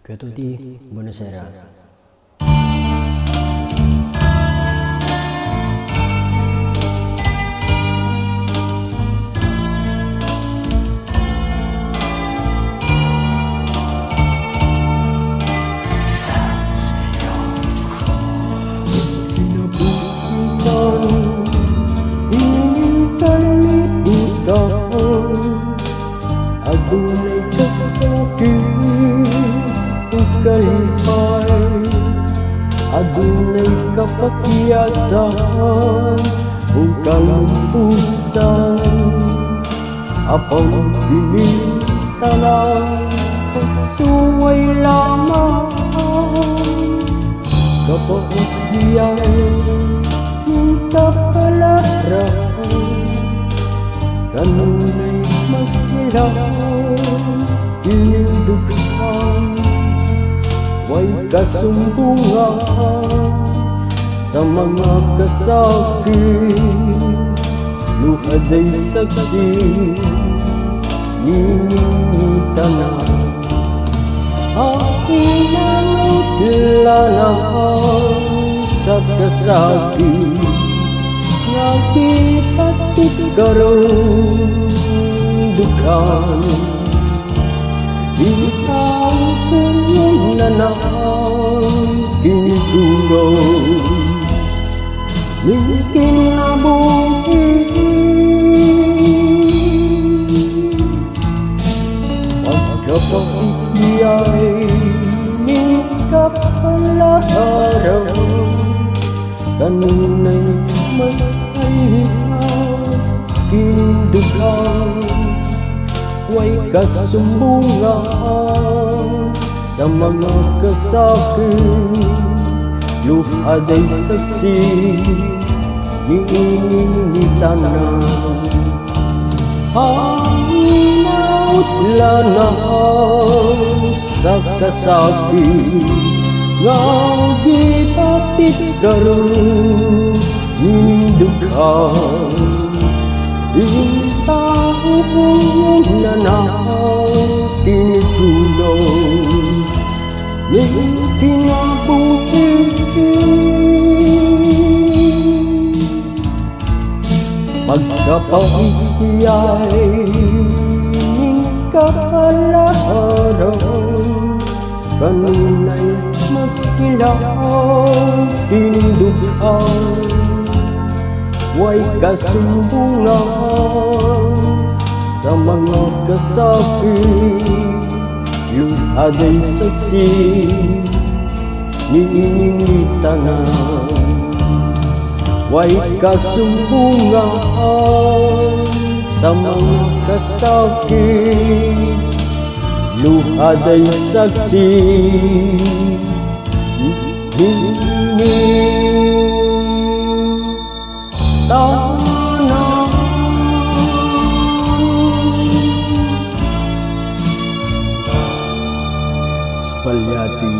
Que a tutti, buonasera. Adunay kasakit ang kalipay, adunay kapakiyasan ang kalumpusan, apang pinitanan pagsuway lamang kapag diyan ng kapalaran kanunay maghilaw tinidughan way kasumbungan sa mga kasakit luhaday saksi ninitanan aking nanutlanan sa kasakit nga kipatit karon dukhan ikaw kung nanang kinitulong ning kinabuhi pagkapakiyay ning kapalaran kanunay magkahihaw kindugang way kasumbungan sa mga kasakit luhaday saksi niinitanan hinautlanan sa kasakit nga gipatit karon nindughan tao kong nanang tinitulong ning kinabuhi pagkapahiyay ning kapalaran kanunay maghilaw tinidughan way kasumbungan sa mga kasakit luhaday saksi niinitanan way kasumbungan sa mga kasakit luhaday saksi tanan Spagliati